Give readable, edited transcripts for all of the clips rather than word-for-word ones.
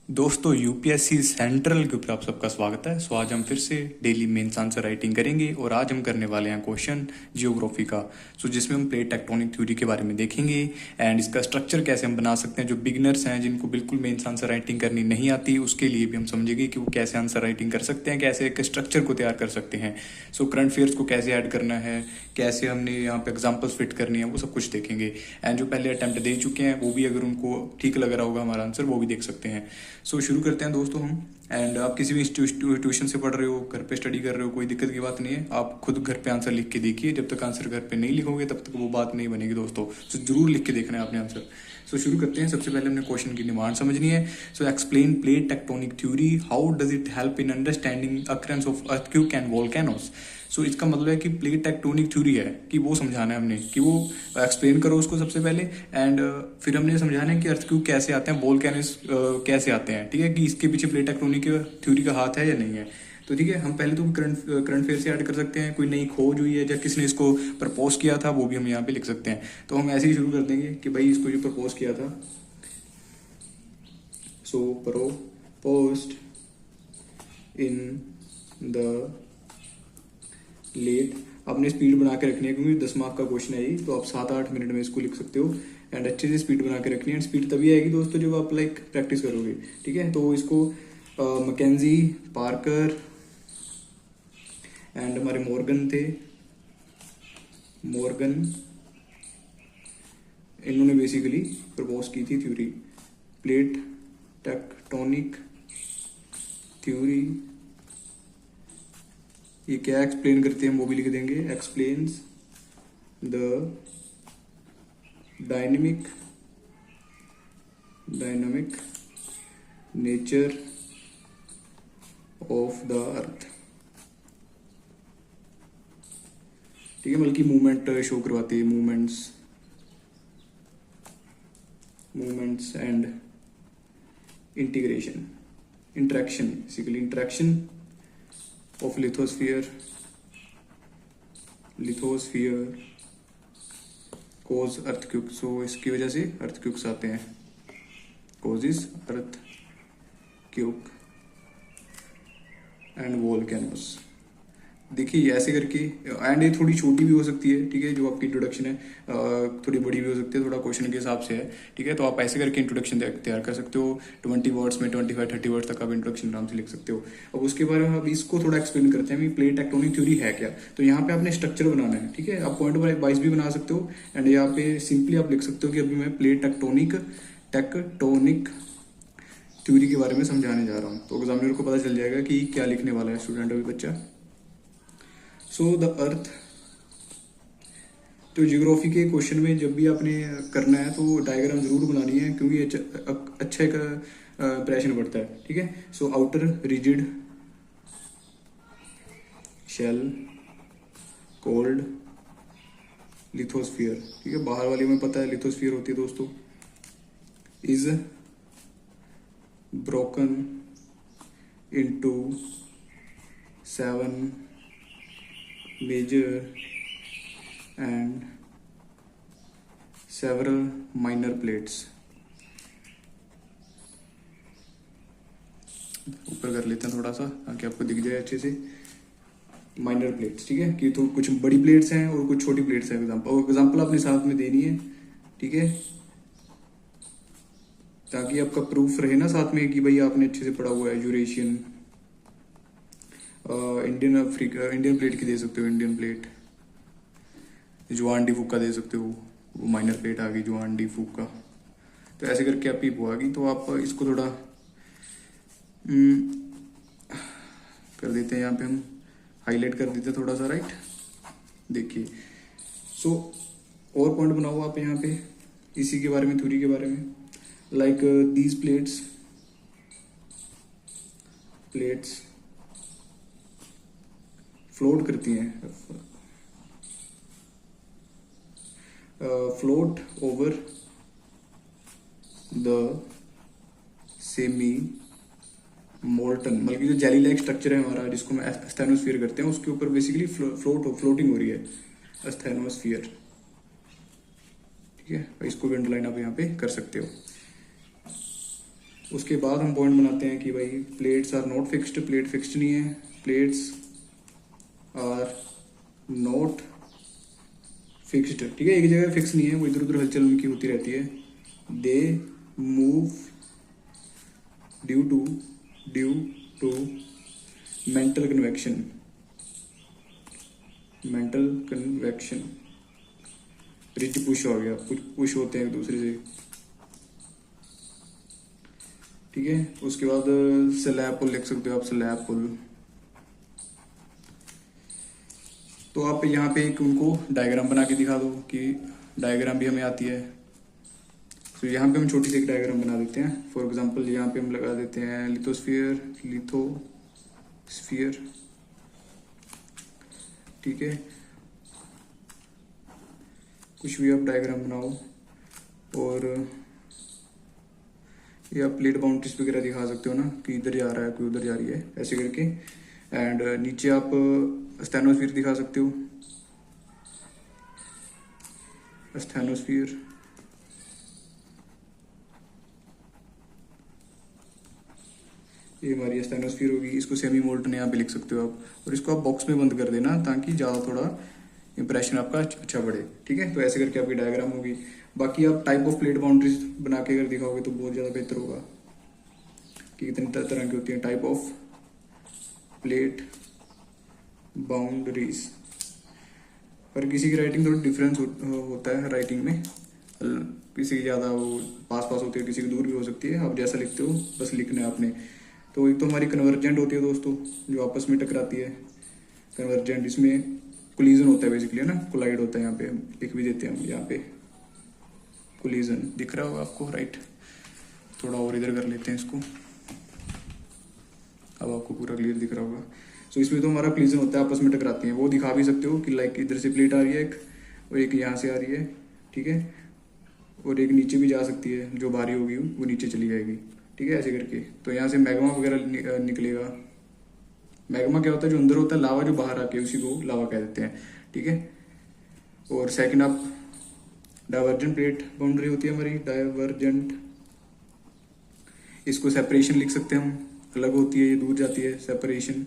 दोस्तों UPSC central के ऊपर आप सबका स्वागत है। सो आज हम फिर से डेली मेंस आंसर राइटिंग करेंगे और आज हम करने वाले हैं क्वेश्चन जियोग्राफी का। सो जिसमें हम प्लेट टेक्टोनिक थ्योरी के बारे में देखेंगे एंड इसका स्ट्रक्चर कैसे हम बना सकते हैं। जो बिगिनर्स हैं जिनको बिल्कुल मेंस आंसर राइटिंग करनी नहीं आती उसके लिए भी हम समझेंगे कि वो कैसे आंसर राइटिंग कर सकते हैं, कैसे एक स्ट्रक्चर को तैयार कर सकते हैं। सो करंट अफेयर्स को कैसे ऐड करना है, कैसे हमने यहाँ पे एग्जाम्पल्स फिट करनी है, वो सब कुछ देखेंगे। एंड जो पहले अटैम्प्ट दे चुके हैं वो भी अगर उनको ठीक लग रहा होगा हमारा आंसर वो भी देख सकते हैं। सो शुरू करते हैं दोस्तों हम। एंड आप किसी भी ट्यूशन से पढ़ रहे हो, घर पे स्टडी कर रहे हो, कोई दिक्कत की बात नहीं है। आप खुद घर पे आंसर लिख के देखिए। जब तक आंसर घर पे नहीं लिखोगे तब तक वो बात नहीं बनेगी दोस्तों। सो जरूर लिख के देखना है आपने आंसर। सो शुरू करते हैं। सबसे पहले हमने क्वेश्चन की डिमांड समझनी है। So explain plate tectonic theory, how does it help in understanding occurrence of earthquake and volcanoes. So इसका मतलब है कि प्लेट टेक्टोनिक थ्योरी है कि वो समझाना है हमने, कि वो एक्सप्लेन करो उसको सबसे पहले। एंड फिर हमने समझाना है कि अर्थक्वेक कैसे आते हैं, वोल्केनोस कैसे आते हैं। ठीक है, कि इसके पीछे प्लेट टेक्टोनिक थ्योरी का हाथ है या नहीं है। तो ठीक है, हम पहले तो करंट फेयर से ऐड कर सकते हैं। कोई नई खोज हुई है या किसने इसको प्रपोज किया था वो भी हम यहाँ पे लिख सकते हैं। तो हम ऐसे ही शुरू कर देंगे कि भाई इसको जो प्रपोज किया था, सो proposed इन द लेट। आपने स्पीड बना के रखनी है क्योंकि 10 मार्क का क्वेश्चन है ये, तो आप 7-8 मिनट में इसको लिख सकते हो। एंड अच्छे से स्पीड बना के रखनी है। स्पीड तभी आएगी दोस्तों जब आप लाइक प्रैक्टिस करोगे। ठीक है, तो इसको मैकेंजी, पार्कर एंड हमारे मॉर्गन थे, मॉर्गन, इन्होंने बेसिकली प्रपोज की थी थ्योरी, प्लेट टेक्टोनिक थ्योरी। ये क्या एक्सप्लेन करते हैं वो भी लिख देंगे। Explains the dynamic nature of the earth. ठीक है, बल्कि मूवमेंट शो करवाती है, movements and interaction basically interaction of lithosphere cause earthquake. So इसकी वजह से अर्थक्वेक्स आते हैं, कोजिस अर्थक्वेक एंड वोल्केनोस। देखिए ऐसे करके। एंड ये थोड़ी छोटी भी हो सकती है, ठीक है, जो आपकी इंट्रोडक्शन है। थोड़ी बड़ी भी हो सकती है, थोड़ा क्वेश्चन के हिसाब से है। ठीक है, तो आप ऐसे करके इंट्रोडक्शन तैयार कर सकते हो। 20 वर्ड्स में 25-30 वर्ड्स तक आप इंट्रोडक्शन आराम से लिख सकते हो। अब उसके बारे में अब इसको थोड़ा एक्सप्लेन करते हैं, प्लेट टेक्टोनिक थ्योरी है क्या। तो यहाँ पे आपने स्ट्रक्चर बनाना है। ठीक है, आप पॉइंट वाइज भी बना सकते हो। एंड यहाँ पे सिंपली आप लिख सकते हो कि अभी मैं प्लेट टेक्टोनिक थ्योरी के बारे में समझाने जा रहा हूँ। तो एग्जामिनर को पता चल जाएगा कि क्या लिखने वाला है स्टूडेंट, अभी बच्चा। So the earth. तो जियोग्राफी के क्वेश्चन में जब भी आपने करना है तो डायग्राम जरूर बनानी है, क्योंकि अच्छा एक इंप्रेशन पड़ता है। ठीक है, so outer rigid shell cold lithosphere. ठीक है, बाहर वाली में पता है लिथोस्फीयर होती है दोस्तों। Is broken into 7 major and several minor plates। ऊपर कर लेते हैं थोड़ा सा ताकि आपको दिख जाए अच्छे से। माइनर प्लेट्स, ठीक है, कि तो कुछ बड़ी प्लेट्स हैं और कुछ छोटी प्लेट्स हैं। एग्जाम्पल आपने साथ में देनी है। ठीक है, ताकि आपका प्रूफ रहे ना साथ में कि भाई आपने अच्छे से पढ़ा हुआ है। यूरेशियन, इंडियन प्लेट की दे सकते हो, इंडियन प्लेट। जुआन डी फूक का दे सकते हो, वो माइनर प्लेट आ गई जुआन डी फूक का। तो ऐसे करके आपकी वो आ गई। तो आप इसको थोड़ा कर देते हैं, यहाँ पे हम हाईलाइट कर देते हैं थोड़ा सा, राइट। देखिए, सो और पॉइंट बनाओ आप यहाँ पे इसी के बारे में, थ्योरी के बारे में। लाइक दीज प्लेट्स फ्लोट करती हैं, float over the semi molten, बल्कि जो जेली लाइक स्ट्रक्चर है हमारा, जिसको हम एस्थेनोस्फीयर करते हैं, उसके ऊपर बेसिकली फ्लोटिंग हो रही है, एस्थेनोस्फीयर। ठीक है, इसको भी अंडरलाइन आप यहाँ पे कर सकते हो। उसके बाद हम पॉइंट बनाते हैं कि भाई plates are not fixed, plate fixed नहीं है, प्लेट्स आर नॉट फिक्स्ड, ठीक है, एक जगह फिक्स नहीं है, वो इधर उधर हलचल उनकी होती रहती है। They move due to mantle convection, mantle convection, ridge push हो गया, पुश होते हैं एक दूसरे से, ठीक है। उसके बाद स्लैब पुल लिख सकते हो आप, स्लैब पुल। तो आप यहाँ पे एक उनको डायग्राम बना के दिखा दो कि डायग्राम भी हमें आती है। तो यहाँ पे हम छोटी सी एक डायग्राम बना देते हैं। फॉर एग्जांपल यहाँ पे हम लगा देते हैं लिथोस्फीयर, ठीक है। कुछ भी आप डायग्राम बनाओ और ये आप प्लेट बाउंड्रीज वगैरह दिखा सकते हो ना कि इधर जा रहा है, कोई उधर जा रही है, ऐसे करके। एंड नीचे आप स्टेनोस्फीयर दिखा सकते हो, स्टेनोस्फीयर, ये हमारी स्टेनोस्फीयर होगी। इसको सेमी मोल्टन यहाँ पे लिख सकते हो आप, और इसको आप बॉक्स में बंद कर देना ताकि ज़्यादा थोड़ा इंप्रेशन आपका अच्छा बढ़े, ठीक है। तो ऐसे करके आपकी डायग्राम होगी। बाकी आप टाइप ऑफ प्लेट बाउंड्रीज बना के अगर दिखाओगे तो बहुत ज़्यादा बेहतर होगा कि कितनी तरह की होती है टाइप ऑफ प्लेट बाउंड्रीज। पर किसी की राइटिंग थोड़ा डिफरेंस होता है राइटिंग में, किसी की ज़्यादा वो पास पास होती है, किसी की दूर भी हो सकती है। आप जैसा लिखते हो बस लिखना है आपने। तो एक तो हमारी कन्वर्जेंट होती है दोस्तों, जो आपस में टकराती है, कन्वर्जेंट। इसमें कोलिजन होता है बेसिकली, है ना, कोलाइड होता है। यहाँ पे लिख भी देते हैं हम, यहाँ पे कोलिजन दिख रहा होगा आपको, राइट। थोड़ा और इधर कर लेते हैं इसको, अब आपको पूरा क्लियर दिख रहा होगा। सो इसमें तो हमारा कोलिजन होता है, आपस में टकराती हैं। वो दिखा भी सकते हो कि लाइक इधर से प्लेट आ रही है एक, और एक यहाँ से आ रही है, ठीक है, और एक नीचे भी जा सकती है, जो भारी होगी वो नीचे चली जाएगी, ठीक है, ऐसे करके। तो यहाँ से मैग्मा वगैरह निकलेगा। मैग्मा क्या होता है, जो अंदर होता है, लावा जो बाहर आके, उसी को लावा कह देते हैं, ठीक है। और सेकंड आप डाइवर्जेंट प्लेट बाउंड्री होती है हमारी, डाइवर्जेंट, इसको सेपरेशन लिख सकते हैं हम, अलग होती है, ये दूर जाती है, सेपरेशन,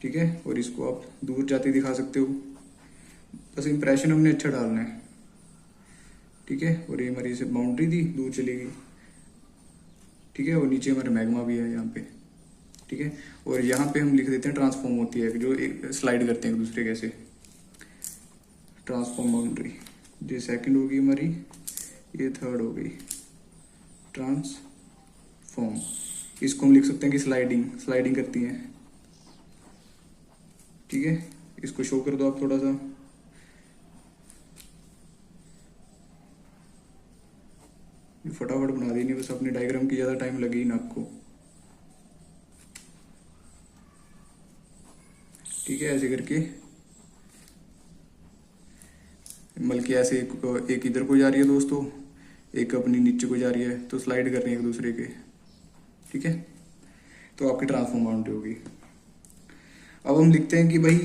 ठीक है। और इसको आप दूर जाते दिखा सकते हो, बस इंप्रेशन हमने अच्छा डालना है, ठीक है। और ये हमारी से बाउंड्री थी, दूर चलेगी, ठीक है। और नीचे हमारे मैग्मा भी है यहाँ पे, ठीक है। और यहाँ पे हम लिख देते हैं ट्रांसफॉर्म होती है, जो स्लाइड करते हैं एक दूसरे कैसे, ट्रांसफॉर्म बाउंड्री। ये सेकंड होगी हमारी, ये थर्ड हो गई ट्रांसफॉर्म। इसको हम लिख सकते हैं कि स्लाइडिंग करती हैं, ठीक है। इसको शो कर दो आप थोड़ा सा, फटाफट बना देनी बस, अपनी डायग्राम की ज्यादा टाइम लगे ही ना आपको, ठीक है। ऐसे करके बल्कि ऐसे एक इधर को जा रही है दोस्तों, एक अपनी नीचे को जा रही है, तो स्लाइड कर रही है एक दूसरे के, ठीक है। तो आपकी ट्रांसफॉर्म बाउंड्री होगी। अब हम लिखते हैं कि भाई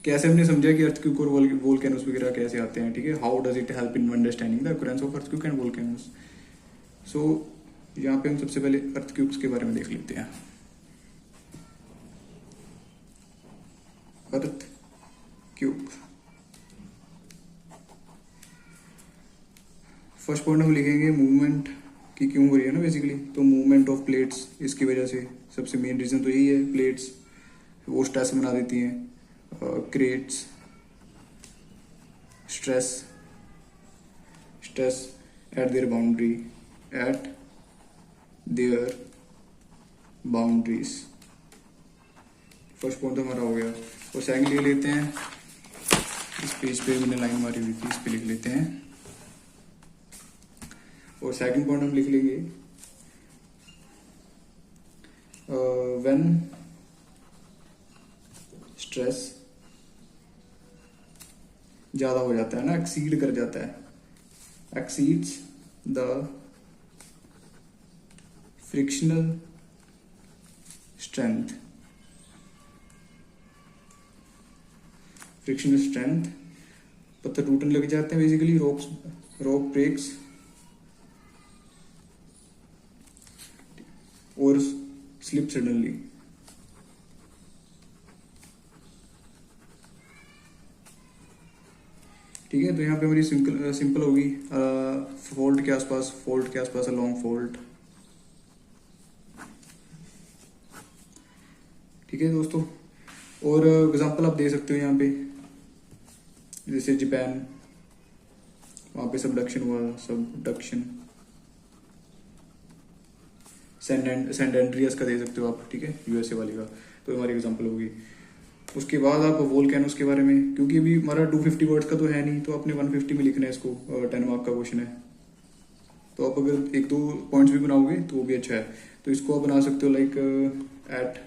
कैसे हमने समझा कि अर्थक्वेक और वोल्केनोस वगैरह कैसे आते हैं, ठीक है। How does it help in understanding the occurrence of earthquake and volcanoes. So यहाँ पे हम सबसे पहले अर्थक्वेक्स के बारे में देख लेते हैं। अर्थक्वेक, फर्स्ट पॉइंट हम लिखेंगे मूवमेंट की क्यों हो रही है ना बेसिकली, तो मूवमेंट ऑफ प्लेट्स, इसकी वजह से सबसे मेन रीजन तो यही है, प्लेट्स वो स्ट्रेस बना देती हैं, creates stress eight there boundaries. First point तो हमारा हो गया। और सेकंड लिख लेते हैं, इस पेज पे मैंने लाइन मारी हुई थी, इस पे लिख लेते हैं। और सेकंड पॉइंट हम लिख लेंगे व्हेन स्ट्रेस ज्यादा हो जाता है ना, एक्सीड कर जाता है, एक्सीड्स द फ्रिक्शनल स्ट्रेंथ, पत्थर टूटने लग जाते हैं बेसिकली, रॉक ब्रेक्स और स्लिप सडनली। ठीक है, तो यहाँ पे हमारी सिंपल होगी फोल्ड के आसपास लॉन्ग फोल्ड। ठीक है दोस्तों, और एग्जांपल आप दे सकते हो यहाँ पे, जैसे जापान, वहां पे सबडक्शन हुआ, सबडक्शन। सेंट एंड्रियास का दे सकते हो आप, ठीक है, यूएसए वाले का, तो हमारी एग्जांपल होगी। उसके बाद आप वोल्केनोस के बारे में, क्योंकि अभी हमारा 250 वर्ड्स का तो है नहीं, तो आपने 150 में लिखना है इसको, 10 मार्क का क्वेश्चन है। तो आप अगर एक दो पॉइंट्स भी बनाओगे तो वो भी अच्छा है। तो इसको आप बना सकते हो like at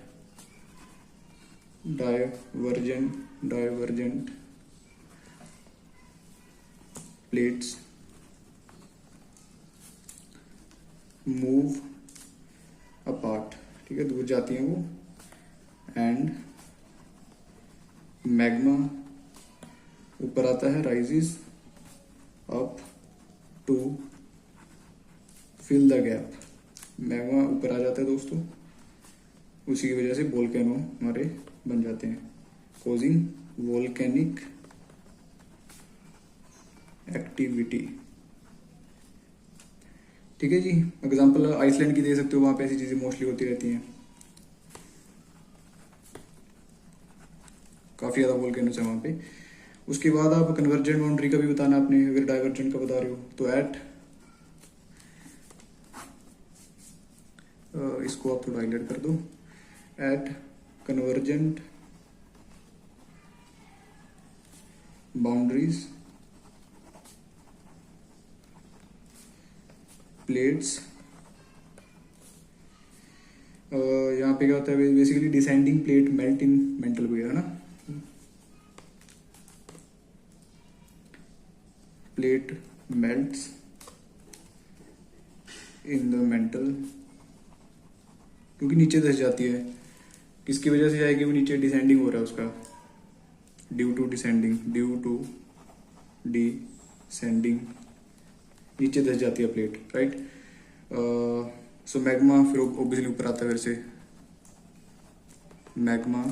divergent plates move apart, ठीक है, दूर जाती हैं वो, एंड मैग्मा ऊपर आता है, rises up to fill the gap. Magma ऊपर आ जाता है दोस्तों, उसी की वजह से वोल्केनो हमारे बन जाते हैं, कॉजिंग वोल्केनिक एक्टिविटी। ठीक है जी, एग्जांपल आइसलैंड की दे सकते हो, वहां पे ऐसी चीजें मोस्टली होती रहती हैं, काफी ज्यादा वोल्केनोस है वहां पे। उसके बाद आप कन्वर्जेंट बाउंड्री का भी बताना आपने, अगर डाइवर्जेंट का बता रहे हो तो एट, इसको आप थोड़ा हाईलाइट कर दो, एट कन्वर्जेंट बाउंड्रीज प्लेट्स। यहाँ पे क्या होता है, basically descending plate melt in mental वगैरह ना, plate melts in the mental, क्योंकि नीचे धस जाती है, किसकी वजह से जाएगी वो नीचे, डिसेंडिंग हो रहा है उसका, ड्यू टू डिसेंडिंग नीचे धस जाती है प्लेट, राइट। सो मैग्मा फिर ऑब्वियसली ऊपर आता है, फिर से magma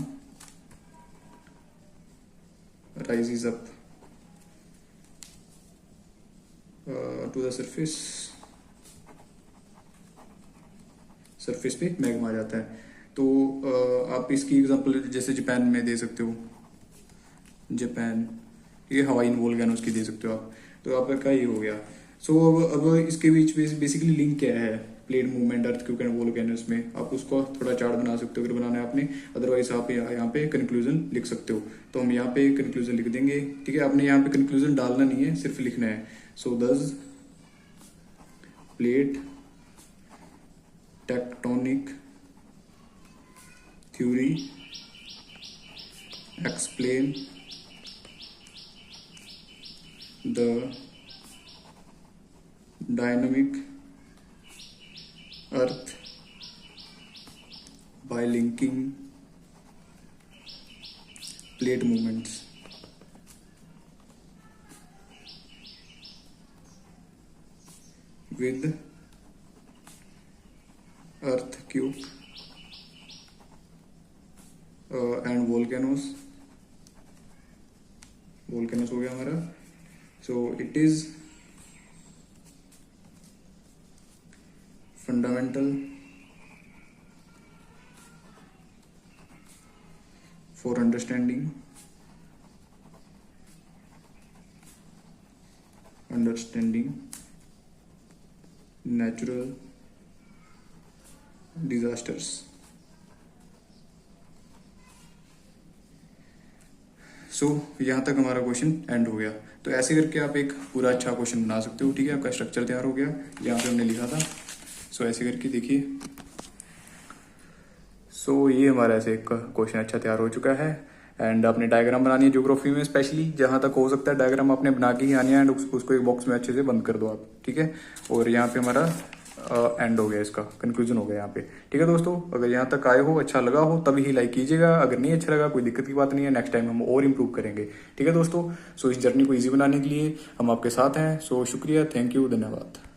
rises up to the surface पे मैग्मा आ जाता है। तो आप इसकी एग्जांपल जैसे जापान में दे सकते हो, जापान, ये हवाईन वोल्केनोस की दे सकते हो आप। तो आपका ये हो गया। सो अब इसके बीच बेसिकली लिंक क्या है plate movement earthquake and volcanoes में, आप उसको थोड़ा चार्ट बना सकते हो अगर बनाना है आपने, अदरवाइज आप यहाँ पे कंक्लूजन लिख सकते हो। तो हम यहाँ पे कंक्लूजन लिख देंगे, ठीक है, आपने यहाँ पे कंक्लूजन डालना नहीं है, सिर्फ लिखना है। सो दस plate tectonic theory explain the dynamic earth by linking plate movements with earthquake and volcanoes हो गया हमारा। So it is fundamental for understanding natural disasters। सो यहाँ तक हमारा क्वेश्चन एंड हो गया। तो ऐसे करके आप एक पूरा अच्छा क्वेश्चन बना सकते हो, ठीक है, आपका स्ट्रक्चर तैयार हो गया, यहाँ पे हमने लिखा था। सो ऐसे करके देखिए, सो ये हमारा ऐसे क्वेश्चन अच्छा तैयार हो चुका है। एंड आपने डायग्राम बनानी है ज्योग्राफी में, स्पेशली जहां तक हो सकता है डायग्राम आपने बना के ही आनी है, एंड उसको एक बॉक्स में अच्छे से बंद कर दो आप, ठीक है। और यहाँ पे हमारा एंड हो गया, इसका कंक्लूजन हो गया यहाँ पे, ठीक है दोस्तों। अगर यहाँ तक आए हो, अच्छा लगा हो, तभी ही लाइक कीजिएगा, अगर नहीं अच्छा लगा कोई दिक्कत की बात नहीं है, नेक्स्ट टाइम हम और इम्प्रूव करेंगे, ठीक है दोस्तों। सो इस जर्नी को ईजी बनाने के लिए हम आपके साथ हैं। सो शुक्रिया, थैंक यू, धन्यवाद।